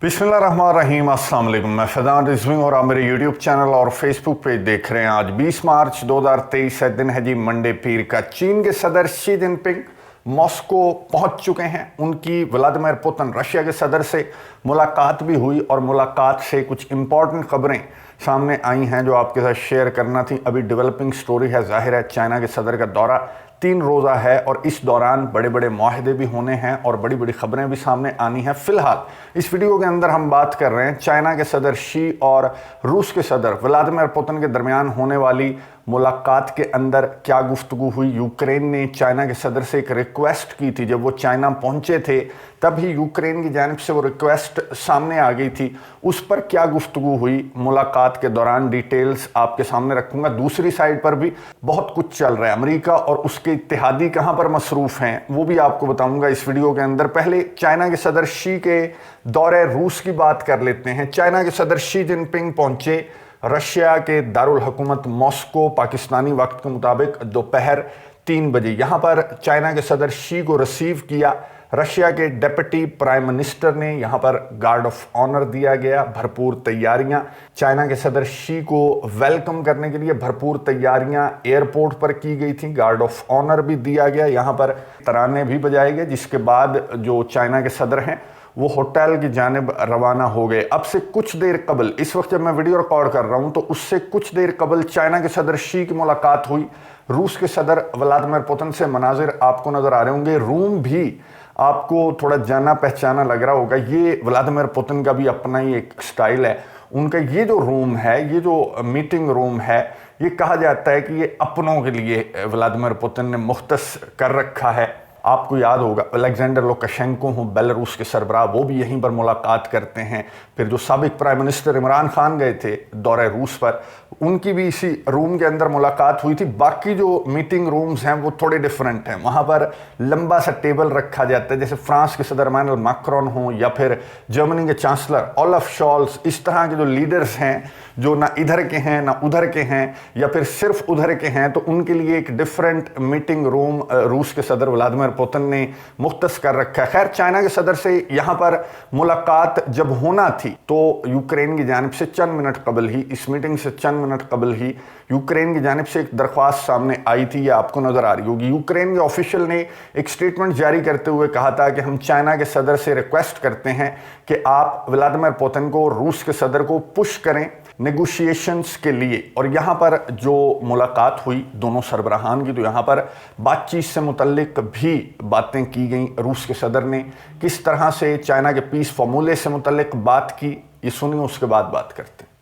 बिस्मिल्लाहिर्रहमानिर्रहीम, अस्सलाम वालेकुम। मैं फैज़ान रिजवी और आप मेरे यूट्यूब चैनल और फेसबुक पेज देख रहे हैं। आज 20 मार्च 2023 है, दिन है जी मंडे पीर का। चीन के सदर शी जिनपिंग मॉस्को पहुंच चुके हैं। उनकी व्लादिमीर पुतिन रशिया के सदर से मुलाकात भी हुई और मुलाकात से कुछ इंपॉर्टेंट खबरें सामने आई हैं जो आपके साथ शेयर करना थी। अभी डेवलपिंग स्टोरी है। जाहिर है चाइना के सदर का दौरा 3 रोज़ा है और इस दौरान बड़े बड़े मुआहदे भी होने हैं और बड़ी बड़ी खबरें भी सामने आनी हैं। फिलहाल इस वीडियो के अंदर हम बात कर रहे हैं चाइना के सदर शी और रूस के सदर व्लादिमीर पुतिन के दरमियान होने वाली मुलाकात के अंदर क्या गुफ्तगू हुई। यूक्रेन ने चाइना के सदर से एक रिक्वेस्ट की थी। जब वो चाइना पहुंचे थे तभी यूक्रेन की जानिब से वो रिक्वेस्ट सामने आ गई थी। उस पर क्या गुफ्तगू हुई मुलाकात के दौरान, डिटेल्स आपके सामने रखूंगा। दूसरी साइड पर भी बहुत कुछ चल रहा है। अमेरिका और उसके इत्तेहादी कहां पर मसरूफ हैं वो भी आपको बताऊंगा इस वीडियो के अंदर। पहले चाइना के सदर शी के दौरे रूस की बात कर लेते हैं। चाइना के सदर शी जिनपिंग पहुंचे रशिया के दारुल हुकूमत मॉस्को, पाकिस्तानी वक्त के मुताबिक दोपहर 3 बजे। यहां पर चाइना के सदर शी को रिसीव किया रशिया के डिप्टी प्राइम मिनिस्टर ने। यहां पर गार्ड ऑफ ऑनर दिया गया, भरपूर तैयारियां। चाइना के सदर शी को वेलकम करने के लिए भरपूर तैयारियां एयरपोर्ट पर की गई थी। गार्ड ऑफ ऑनर भी दिया गया। यहां पर तराने भी बजाए गए, जिसके बाद जो चाइना के सदर हैं वो होटल की जानिब रवाना हो गए। अब से कुछ देर कबल, इस वक्त जब मैं वीडियो रिकॉर्ड कर रहा हूं तो उससे कुछ देर कबल चाइना के सदर शी की मुलाकात हुई रूस के सदर व्लादिमीर पुतिन से। मनाजिर आपको नजर आ रहे होंगे। रूम भी आपको थोड़ा जाना पहचाना लग रहा होगा। ये व्लादिमीर पुतिन का भी अपना ही एक स्टाइल है। उनका ये जो रूम है, ये जो मीटिंग रूम है, ये कहा जाता है कि ये अपनों के लिए व्लादिमीर पुतिन ने मुख्तस कर रखा है। आपको याद होगा अलेक्जेंडर लुकाशेंको हो बेलारूस के सरबराह, वो भी यहीं पर मुलाकात करते हैं। फिर जो साबिक प्राइम मिनिस्टर इमरान खान गए थे दौरे रूस पर, उनकी भी इसी रूम के अंदर मुलाकात हुई थी। बाकी जो मीटिंग रूम्स हैं वो थोड़े डिफरेंट हैं। वहाँ पर लंबा सा टेबल रखा जाता है, जैसे फ्रांस के सदर इमैनुअल मैक्रोन हो या फिर जर्मनी के चांसलर ओलाफ शॉल्स। इस तरह के जो लीडर्स हैं जो ना इधर के हैं ना उधर के हैं या फिर सिर्फ उधर के हैं, तो उनके लिए एक डिफरेंट मीटिंग रूम रूस के सदर व्लादिमीर पुतिन ने मुख्तस कर रखा है। खैर, चाइना के सदर से यहां पर मुलाकात जब होना थी तो यूक्रेन की जानिब से चंद मिनट कबल ही, इस मीटिंग से चंद मिनट कबल ही यूक्रेन की जानिब से एक दरख्वास्त सामने आई थी। ये आपको नजर आ रही होगी। यूक्रेन के ऑफिशियल ने एक स्टेटमेंट जारी करते हुए कहा था कि हम चाइना के सदर से रिक्वेस्ट करते हैं कि आप व्लादिमीर पुतिन को, रूस के सदर को पुश करें नेगोशिएशंस के लिए। और यहाँ पर जो मुलाकात हुई दोनों सरबराहान की, तो यहाँ पर बातचीत से मुतल्लिक भी बातें की गई। रूस के सदर ने किस तरह से चाइना के पीस फार्मूले से मुतल्लिक बात की, ये सुनिए, उसके बाद बात करते हैं।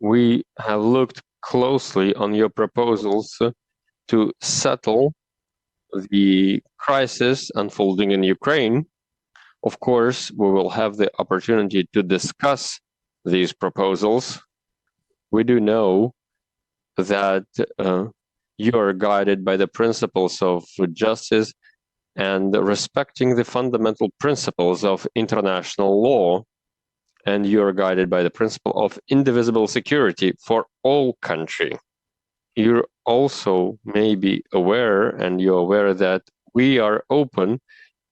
We have looked closely on your proposals to settle the crisis unfolding in Ukraine. Of course, we will have the opportunity to discuss these proposals. We do know that you are guided by the principles of justice and respecting the fundamental principles of international law, and you are guided by the principle of indivisible security for all country. You also may be aware, and you're aware that we are open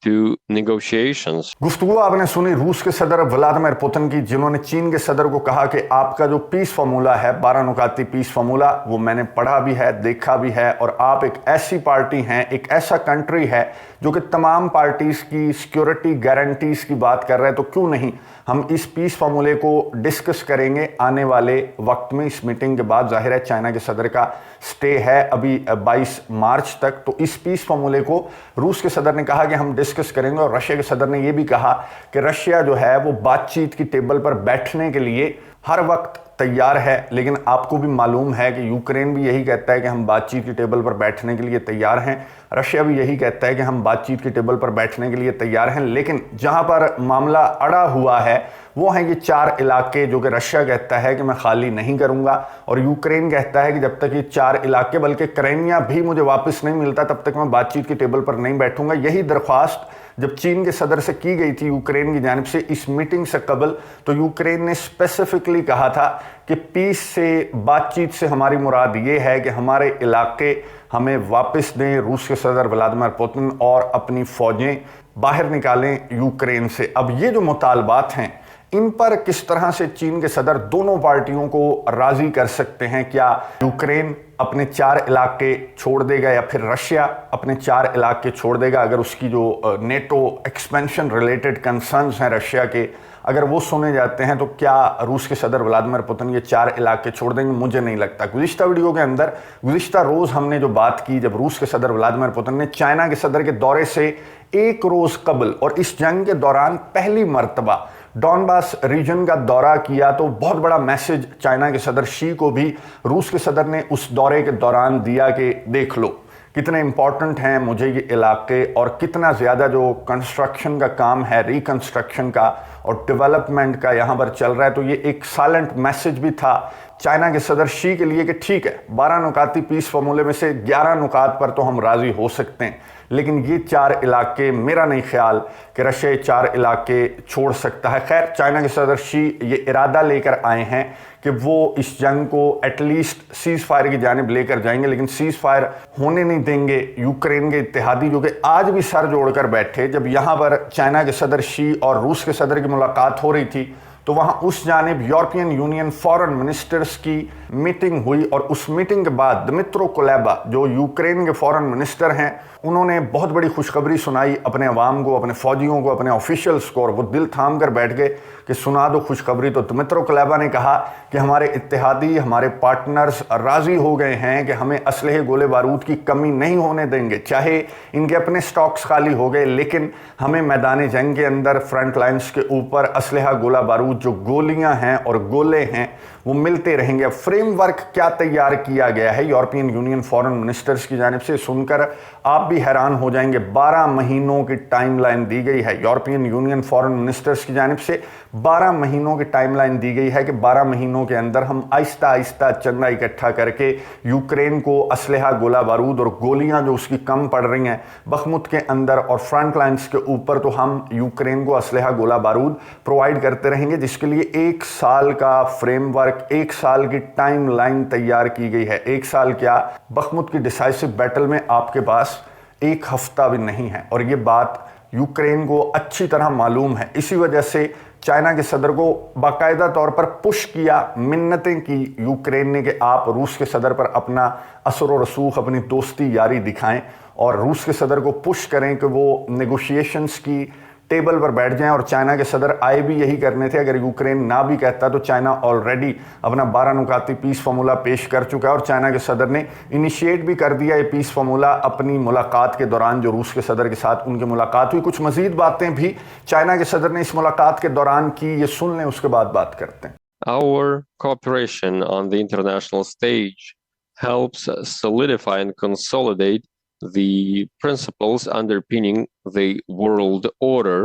to negotiations. गुफ्तगू आपने सुनी रूस के सदर Vladimir Putin की, जिन्होंने चीन के सदर को कहा कि आपका जो पीस फार्मूला है, 12 नुकाती पीस फार्मूला, वो मैंने पढ़ा भी है, देखा भी है, और आप एक ऐसी पार्टी हैं, एक ऐसा कंट्री है जो कि तमाम पार्टीज की सिक्योरिटी गारंटीज की बात कर रहे हैं। तो क्यों नहीं हम इस पीस फार्मूले को डिस्कस करेंगे आने वाले वक्त में। इस मीटिंग के बाद जाहिर है चाइना के सदर का स्टे है अभी 22 मार्च तक, तो इस पीस फार्मूले को रूस के सदर ने कहा कि हम डिस्कस करेंगे। और रशिया के सदर ने यह भी कहा कि रशिया जो है वो बातचीत की टेबल पर बैठने के लिए हर वक्त तैयार है। लेकिन आपको भी मालूम है कि यूक्रेन भी यही कहता है कि हम बातचीत की टेबल पर बैठने के लिए तैयार हैं। रशिया भी यही कहता है कि हम बातचीत की टेबल पर बैठने के लिए तैयार हैं। लेकिन जहां पर मामला अड़ा हुआ है वो हैं ये 4 इलाके जो कि रशिया कहता है कि मैं खाली नहीं करूंगा, और यूक्रेन कहता है कि जब तक ये 4 इलाके, बल्कि क्रेमिया भी मुझे वापस नहीं मिलता, तब तक मैं बातचीत की टेबल पर नहीं बैठूंगा। यही दरख्वास्त जब चीन के सदर से की गई थी यूक्रेन की जानिब से इस मीटिंग से कबल, तो यूक्रेन ने स्पेसिफिकली कहा था कि पीस से, बातचीत से हमारी मुराद ये है कि हमारे इलाके हमें वापस दें रूस के सदर व्लादिमीर पुतिन, और अपनी फौजें बाहर निकालें यूक्रेन से। अब ये जो मुतालबात हैं इन पर किस तरह से चीन के सदर दोनों पार्टियों को राजी कर सकते हैं। क्या यूक्रेन अपने 4 इलाके छोड़ देगा या फिर रशिया अपने 4 इलाके छोड़ देगा। अगर उसकी जो नेटो एक्सपेंशन रिलेटेड कंसर्न्स हैं रशिया के, अगर वो सुने जाते हैं तो क्या रूस के सदर व्लादिमीर पुतिन ये 4 इलाके छोड़ देंगे। मुझे नहीं लगता। गुज़िश्ता वीडियो के अंदर गुज़िश्ता रोज़ हमने जो बात की, जब रूस के सदर व्लादिमीर पुतिन ने चाइना के सदर के दौरे से एक रोज़ कबल और इस जंग के दौरान पहली मर्तबा डॉनबास रीजन का दौरा किया, तो बहुत बड़ा मैसेज चाइना के सदर शी को भी रूस के सदर ने उस दौरे के दौरान दिया कि देख लो कितने इंपॉर्टेंट हैं मुझे ये इलाके और कितना ज़्यादा जो कंस्ट्रक्शन का काम है, रिकंस्ट्रक्शन का और डेवलपमेंट का यहाँ पर चल रहा है। तो ये एक साइलेंट मैसेज भी था चाइना के सदर शी के लिए कि ठीक है, 12 नुकाती पीस फॉर्मूले में से 11 नुकात पर तो हम राज़ी हो सकते हैं, लेकिन ये 4 इलाके मेरा नहीं ख्याल कि रशिया 4 इलाके छोड़ सकता है। खैर, चाइना के सदर शी ये इरादा लेकर आए हैं कि वो इस जंग को एटलीस्ट सीज़ फायर की जानिब लेकर जाएंगे, लेकिन सीज़ फायर होने नहीं देंगे यूक्रेन के इत्तेहादी, जो कि आज भी सर जोड़कर बैठे। जब यहाँ पर चाइना के सदर शी और रूस के सदर की मुलाकात हो रही थी तो वहाँ उस जानिब यूरोपियन यूनियन फॉरेन मिनिस्टर्स की मीटिंग हुई और उस मीटिंग के बाद दिमित्रो कुलेबा जो यूक्रेन के फॉरेन मिनिस्टर हैं, उन्होंने बहुत बड़ी खुशखबरी सुनाई अपने अवाम को, अपने फौजियों को, अपने ऑफिशियल्स को, और वो दिल थाम कर बैठ गए कि सुना दो खुशखबरी। तो दिमित्रो कुलेबा ने कहा कि हमारे इत्तेहादी, हमारे पार्टनर्स राज़ी हो गए हैं कि हमें असलहे गोले बारूद की कमी नहीं होने देंगे, चाहे इनके अपने स्टॉक्स खाली हो गए, लेकिन हमें मैदान जंग के अंदर फ्रंट लाइन्स के ऊपर असलहा गोला बारूद जो गोलियां हैं और गोले हैं वो मिलते रहेंगे। फ्रेमवर्क क्या तैयार किया गया है यूरोपियन यूनियन फॉरेन मिनिस्टर्स की जानिब से, सुनकर आप भी हैरान हो जाएंगे। 12 महीनों की टाइमलाइन दी गई है यूरोपियन यूनियन फॉरेन मिनिस्टर्स की जानिब से। 12 महीनों की टाइमलाइन दी गई है कि 12 महीनों के अंदर हम आहिस्ता आहिस्ता चंदा इकट्ठा करके यूक्रेन को असलहा, गोला बारूद और गोलियां जो उसकी कम पड़ रही हैं बखमुत के अंदर और फ्रंट लाइन्स के ऊपर, तो हम यूक्रेन को असलहा, गोला बारूद प्रोवाइड करते रहेंगे, जिसके लिए 1 साल का फ्रेमवर्क, 1 साल की टाइमलाइन तैयार की गई है। 1 साल क्या, बखमुत की डिसाइसिव बैटल में आपके पास 1 हफ्ता भी नहीं है, और ये बात यूक्रेन को अच्छी तरह मालूम है। इसी वजह से चाइना के सदर को बाकायदा तौर पर पुश किया, मिन्नतें की यूक्रेन ने कि आप रूस के सदर पर अपना असर व रसूख, अपनी दोस्ती यारी दिखाएं और रूस के सदर को पुश करें कि वो नेगोशिएशंस की टेबल पर बैठ जाएं। और चाइना के सदर आए भी यही करने थे। अगर यूक्रेन ना भी कहता तो चाइना ऑलरेडी अपना 12 नुकाती पीस फार्मूला पेश कर चुका है, और चाइना के सदर ने इनिशिएट भी कर दिया ये पीस फार्मूला अपनी मुलाकात के दौरान जो रूस के सदर के साथ उनकी मुलाकात हुई। कुछ मजीद बातें भी चाइना के सदर ने इस मुलाकात के दौरान की, ये सुन लें, उसके बाद बात करते हैं। Our cooperation on the international stage helps solidify and consolidate the principles underpinning the world order.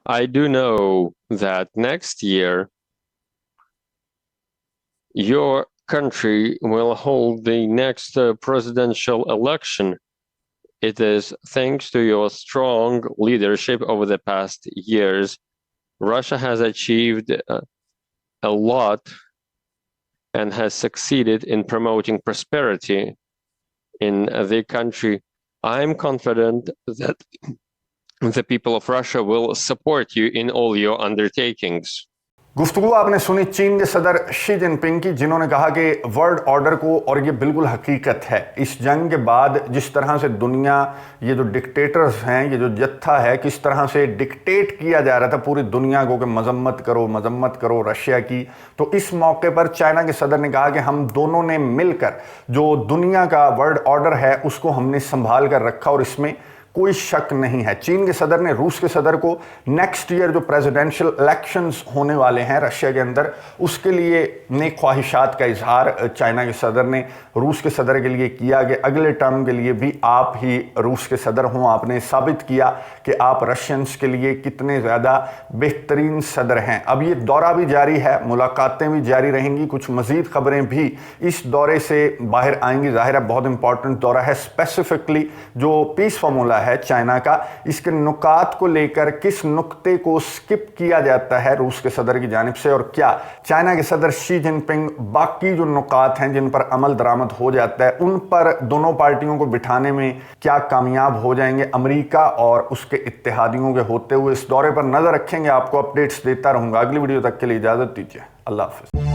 I do know that next year your country will hold the next presidential election. It is thanks to your strong leadership over the past years. Russia has achieved a lot and has succeeded in promoting prosperity in the country. I'm confident that the people of Russia will support you in all your undertakings. गुफ्तगू आपने सुनी चीन के सदर Xi Jinping की, जिन्होंने कहा कि वर्ल्ड ऑर्डर को, और ये बिल्कुल हकीकत है, इस जंग के बाद जिस तरह से दुनिया, ये जो डिक्टेटर्स हैं, ये जो जत्था है, किस तरह से डिक्टेट किया जा रहा था पूरी दुनिया को कि मजम्मत करो रशिया की, तो इस मौके पर चाइना के सदर ने कहा कि हम दोनों ने मिलकर जो दुनिया का वर्ल्ड ऑर्डर है उसको हमने संभाल कर रखा और इसमें कोई शक नहीं है। चीन के सदर ने रूस के सदर को नेक्स्ट ईयर जो प्रेसिडेंशियल इलेक्शंस होने वाले हैं रशिया के अंदर, उसके लिए नेक ख्वाहिशात का इजहार चाइना के सदर ने रूस के सदर के लिए किया कि अगले टर्म के लिए भी आप ही रूस के सदर हों। आपने साबित किया कि आप रशियंस के लिए कितने ज़्यादा बेहतरीन सदर हैं। अब ये दौरा भी जारी है, मुलाकातें भी जारी रहेंगी, कुछ मज़ीद ख़बरें भी इस दौरे से बाहर आएंगी। ज़ाहिर है बहुत इंपॉर्टेंट दौरा है, स्पेसिफिकली जो पीस फार्मूला है चाइना का, इसके नुकात को लेकर किस नुक्ते को स्किप किया जाता है रूस के सदर की जानिब से, और क्या चाइना के सदर शी जिनपिंग बाकी जो नुकात हैं जिन पर अमल दरामद हो जाता है उन पर दोनों पार्टियों को बिठाने में क्या कामयाब हो जाएंगे अमेरिका और उसके इत्तेहादियों के होते हुए। इस दौरे पर नजर रखेंगे, आपको अपडेट्स देता रहूंगा। अगली वीडियो तक के लिए इजाजत दीजिए, अल्लाह हाफिज।